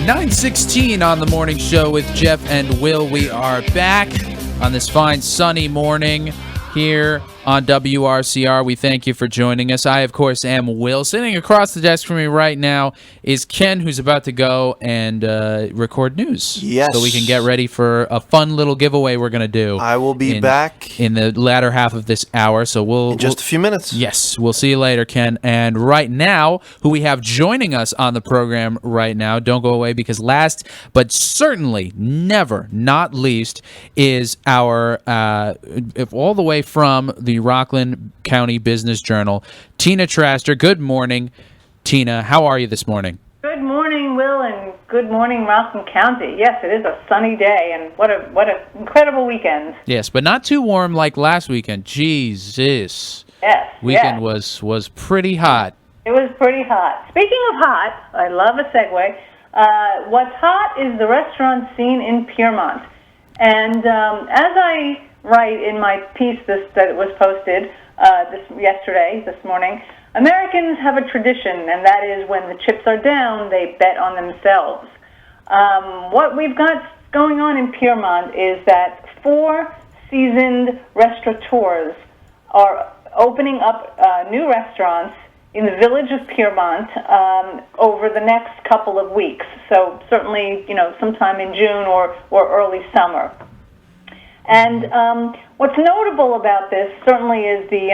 9:16 on the morning show with Jeff and Will. We are back on this fine sunny morning here on WRCR. We thank you for joining us. I, of course, am Will. Sitting across the desk from me right now is Ken, who's about to go and record news. Yes. So we can get ready for a fun little giveaway we're going to do. I will be back in the latter half of this hour. So in just a few minutes. Yes, we'll see you later, Ken. And right now, who we have joining us on the program right now, don't go away, because last but certainly never not least is our, all the way from the Rockland County Business Journal, Tina Traster. Good morning, Tina. How are you this morning? Good morning, Will, and good morning, Rockland County. Yes, it is a sunny day, and what an incredible weekend. Yes, but not too warm like last weekend. Jesus. Yes. Weekend was pretty hot. It was pretty hot. Speaking of hot, I love a segue. What's hot is the restaurant scene in Piermont. And as I write in my piece that was posted this morning, Americans have a tradition, and that is when the chips are down, they bet on themselves. What we've got going on in Piermont is that 4 seasoned restaurateurs are opening up new restaurants in the village of Piermont over the next couple of weeks. So certainly, sometime in June or early summer. And what's notable about this certainly is the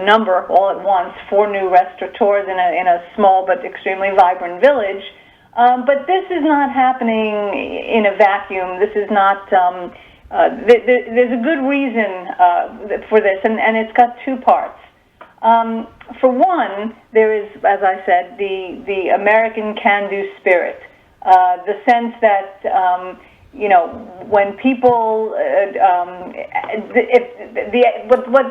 number all at once, 4 new restaurateurs in a small but extremely vibrant village. But this is not happening in a vacuum. This is not. There's a good reason for this, and it's got 2 parts. For one, there is, as I said, the American can-do spirit, the sense that. When people, what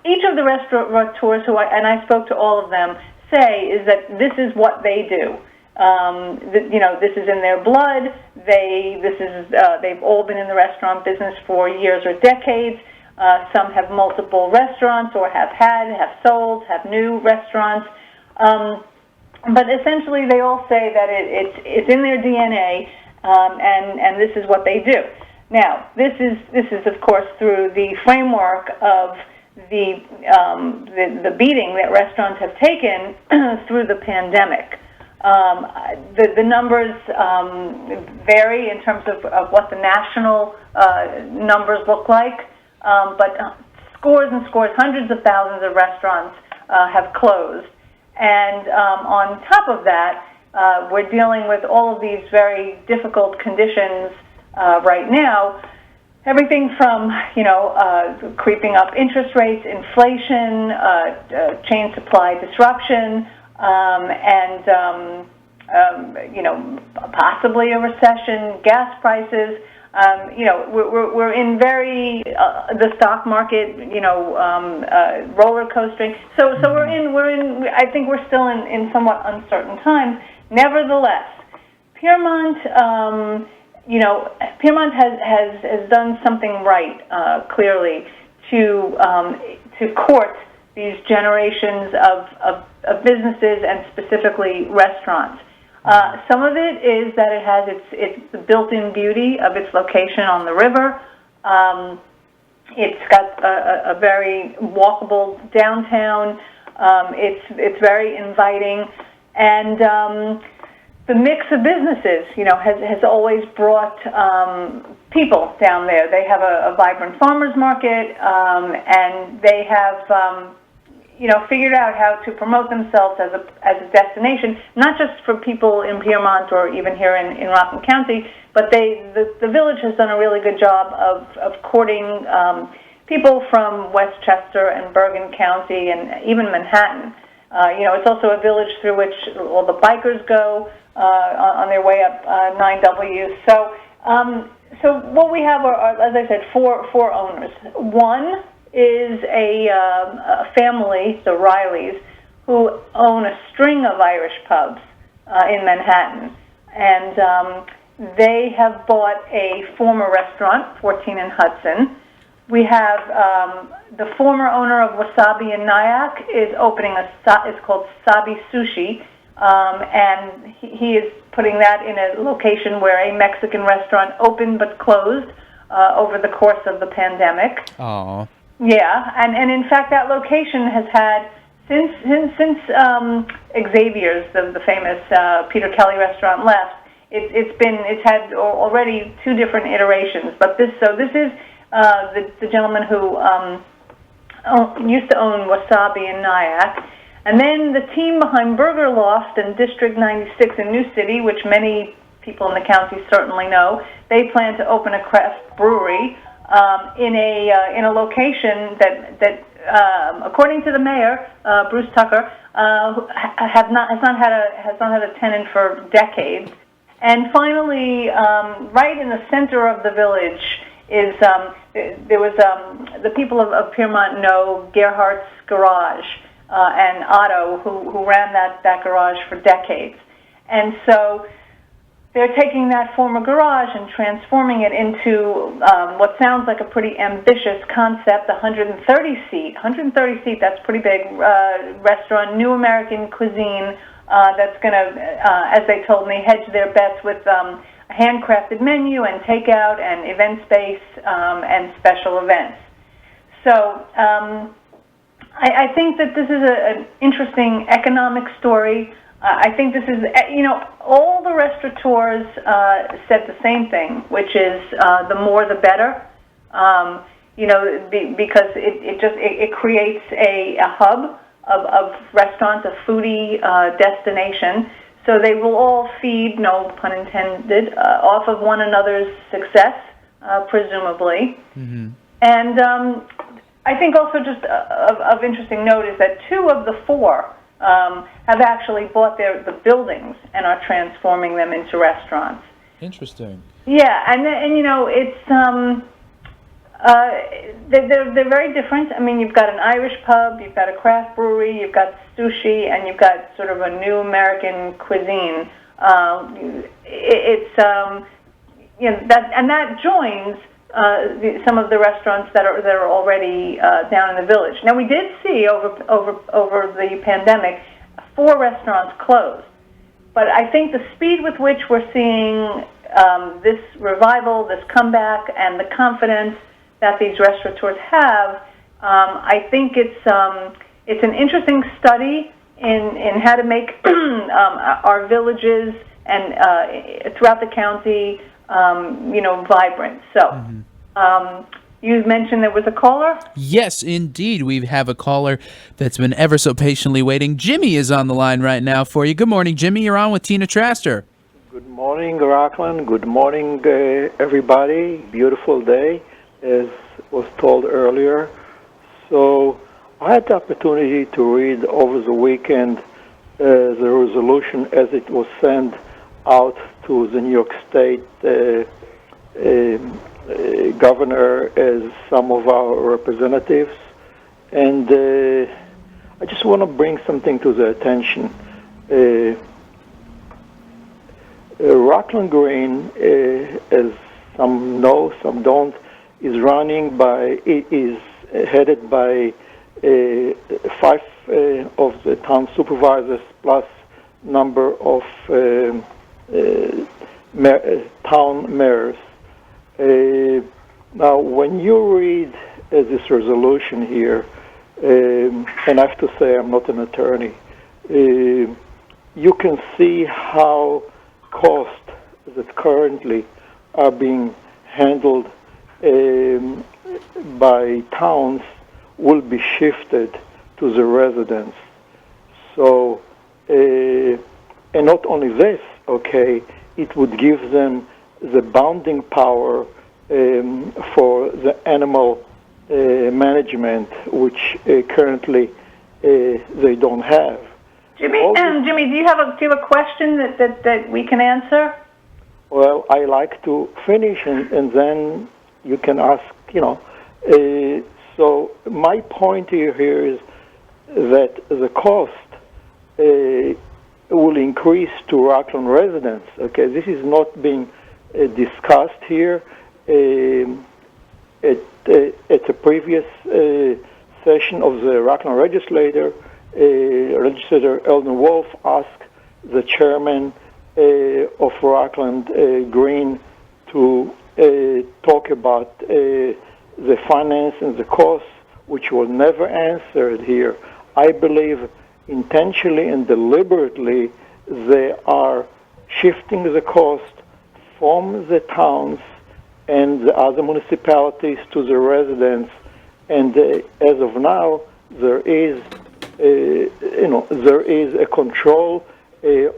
each of the restaurateurs and I spoke to all of them, say is that this is what they do. This is in their blood. They've all been in the restaurant business for years or decades. Some have multiple restaurants, or have sold, have new restaurants. But essentially, they all say that it's in their DNA. And this is what they do. Now, this is of course through the framework of the beating that restaurants have taken through the pandemic. The numbers vary in terms of what the national numbers look like, but scores and scores, hundreds of thousands of restaurants have closed, and on top of that. We're dealing with all of these very difficult conditions right now. Everything from, creeping up interest rates, inflation, chain supply disruption, and possibly a recession, gas prices. We're in the stock market, roller coastering. So we're in. I think we're still in somewhat uncertain times. Nevertheless, Piermont, Piermont has done something right, clearly, to court these generations of businesses and specifically restaurants. Some of it is that it has its the built-in beauty of its location on the river. It's got a very walkable downtown. It's very inviting. And the mix of businesses, has always brought people down there. They have a vibrant farmers market, and they have, figured out how to promote themselves as a destination, not just for people in Piermont or even here in Rockland County, but the village has done a really good job of courting people from Westchester and Bergen County and even Manhattan. It's also a village through which all the bikers go on their way up 9W. So what we have are, as I said, four owners. One is a family, the Rileys, who own a string of Irish pubs in Manhattan, and they have bought a former restaurant, 14 and Hudson. We have the former owner of Wasabi in Nyack is opening it's called Sabi Sushi, and he is putting that in a location where a Mexican restaurant opened but closed over the course of the pandemic. Oh. Yeah, and in fact, that location has had since Xavier's, the famous Peter Kelly restaurant, left. It's had already 2 different iterations. But this is the gentleman who used to own Wasabi in Nyack. And then the team behind Burger Loft and District 96 in New City, which many people in the county certainly know, they plan to open a craft brewery in a location that according to the mayor, Bruce Tucker, has not had a tenant for decades. And finally, right in the center of the village is there was the people of Piermont know Gerhardt's Garage. And Otto, who ran that garage for decades. And so they're taking that former garage and transforming it into what sounds like a pretty ambitious concept, 130-seat. 130-seat, that's pretty big, restaurant, new American cuisine that's going to, as they told me, hedge their bets with a handcrafted menu and takeout and event space and special events. So I think that this is an interesting economic story. I think this is, all the restaurateurs said the same thing, which is the more the better, because it creates a hub of restaurants, a foodie destination. So they will all feed, no pun intended, off of one another's success, presumably. Mm-hmm. And I think also just of interesting note is that 2 of the 4 have actually bought the buildings and are transforming them into restaurants. Interesting. Yeah, and it's they're very different. I mean, you've got an Irish pub, you've got a craft brewery, you've got sushi, and you've got sort of a new American cuisine. That joins some of the restaurants that are already down in the village. Now, we did see over the pandemic 4 restaurants closed, but I think the speed with which we're seeing this revival, this comeback, and the confidence that these restaurateurs have, I think it's an interesting study in how to make our villages and throughout the county vibrant. So, you mentioned there was a caller? Yes, indeed. We have a caller that's been ever so patiently waiting. Jimmy is on the line right now for you. Good morning, Jimmy. You're on with Tina Traster. Good morning, Rockland. Good morning, everybody. Beautiful day, as was told earlier. So, I had the opportunity to read over the weekend the resolution as it was sent out to the New York State governor as some of our representatives. And I just want to bring something to the attention. Rockland Green, as some know, some don't, is headed by 5 of the town supervisors plus number of town mayors. Now, when you read this resolution here, and I have to say I'm not an attorney, you can see how costs that currently are being handled by towns will be shifted to the residents. So, and not only this, okay, it would give them the bounding power for the animal management, which currently they don't have. Jimmy, do you have a question that we can answer? Well, I like to finish and then you can ask. So my point here is that the cost will increase to Rockland residents. Okay, this is not being discussed here. At a previous session of the Rockland legislator Eldon Wolf asked the chairman of Rockland Green to talk about the finance and the costs, which were never answered here. I believe intentionally and deliberately they are shifting the cost from the towns and the other municipalities to the residents. And as of now, there is a control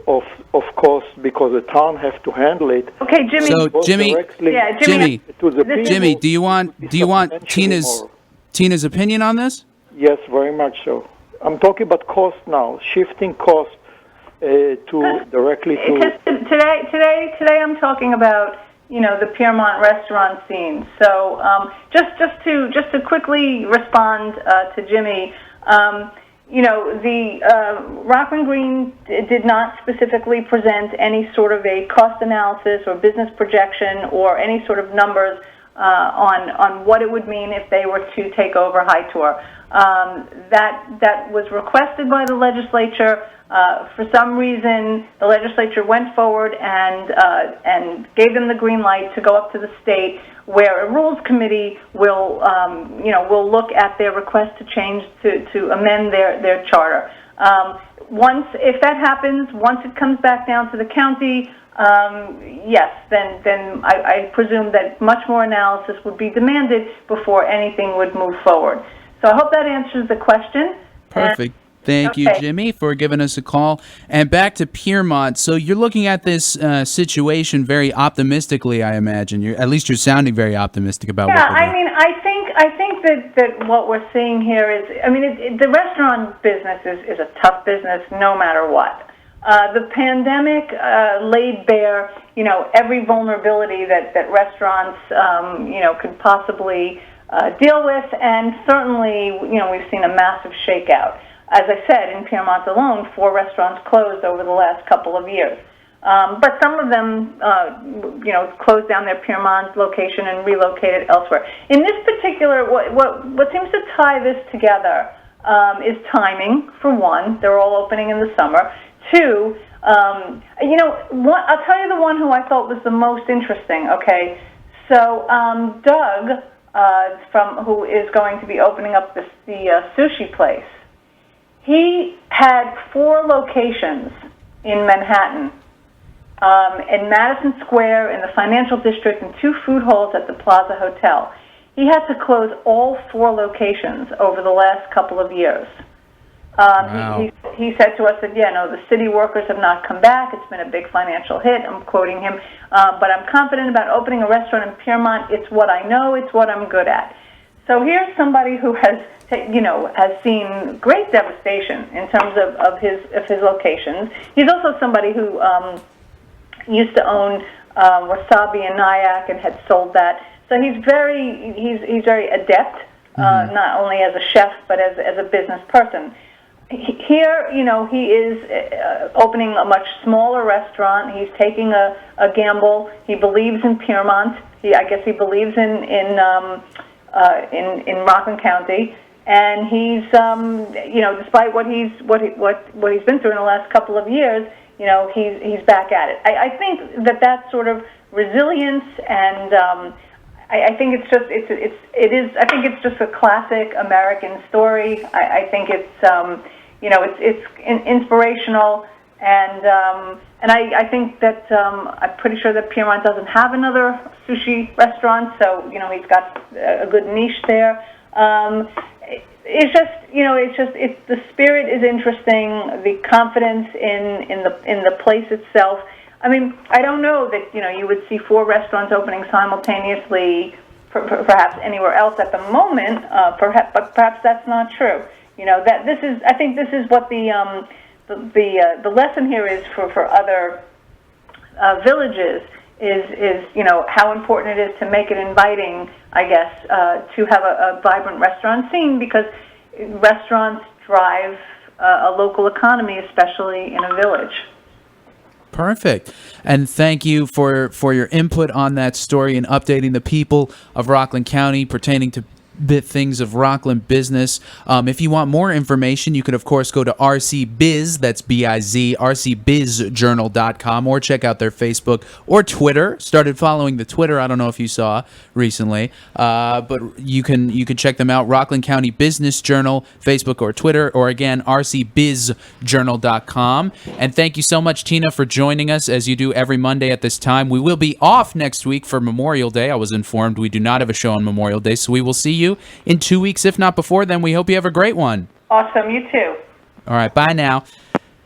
of costs because the town have to handle it. Okay, Jimmy. So Jimmy, To the people. Jimmy, do you want Tina's opinion on this? Yes, very much so. I'm talking about cost now, shifting cost directly to. Today I'm talking about the Piermont restaurant scene. So just to quickly respond to Jimmy. The Rockland Green did not specifically present any sort of a cost analysis or business projection or any sort of numbers on what it would mean if they were to take over High Tour. That was requested by the legislature. For some reason, the legislature went forward and gave them the green light to go up to the state, where a rules committee will look at their request to change to amend their charter. If that happens, once it comes back down to the county, yes, then I presume that much more analysis would be demanded before anything would move forward. So I hope that answers the question. Perfect. Thank you, Jimmy, for giving us a call. And back to Piermont. So you're looking at this situation very optimistically, I imagine. At least you're sounding very optimistic about what we're doing. I mean, I think that what we're seeing here is, the restaurant business is a tough business no matter what. The pandemic laid bare, every vulnerability that restaurants, could possibly deal with, and certainly, we've seen a massive shakeout. As I said, in Piermont alone, 4 restaurants closed over the last couple of years. But some of them, closed down their Piermont location and relocated elsewhere. In this particular, what seems to tie this together is timing, for one. They're all opening in the summer. 2, I'll tell you the one who I thought was the most interesting, okay? So Doug, who is going to be opening up the sushi place, he had 4 locations in Manhattan, in Madison Square, in the financial district, and 2 food halls at the Plaza Hotel. He had to close all 4 locations over the last couple of years. Wow. He said to us that, the city workers have not come back. It's been a big financial hit. I'm quoting him. But I'm confident about opening a restaurant in Piermont. It's what I know. It's what I'm good at. So here's somebody who has seen great devastation in terms of his locations. He's also somebody who used to own Wasabi in Nyack and had sold that. So he's very adept, not only as a chef but as a business person. Here, he is opening a much smaller restaurant. He's taking a gamble. He believes in Piermont. I guess he believes in Rockland County. And he's, despite what he's been through in the last couple of years, he's back at it. I think that sort of resilience, and I think it's just a classic American story. I think it's it's inspirational, and I think that I'm pretty sure that Piermont doesn't have another sushi restaurant, so he's got a good niche there. It's the spirit is interesting. The confidence in the place itself. I mean, I don't know that you would see 4 restaurants opening simultaneously, perhaps anywhere else at the moment. But perhaps that's not true. I think this is what the lesson here is for other villages. Is how important it is to make it inviting, I guess, to have a vibrant restaurant scene, because restaurants drive a local economy, especially in a village. Perfect. And thank you for your input on that story and updating the people of Rockland County pertaining to bit things of Rockland business. If you want more information, you can, of course, go to RCBiz, that's B-I-Z, rcbizjournal.com, or check out their Facebook or Twitter. Started following the Twitter, I don't know if you saw recently, but you can check them out, Rockland County Business Journal, Facebook or Twitter, or again, rcbizjournal.com. And thank you so much, Tina, for joining us as you do every Monday at this time. We will be off next week for Memorial Day. I was informed we do not have a show on Memorial Day, so we will see you in 2 weeks, if not before then. We hope you have a great one. Awesome. You too. All right. Bye now.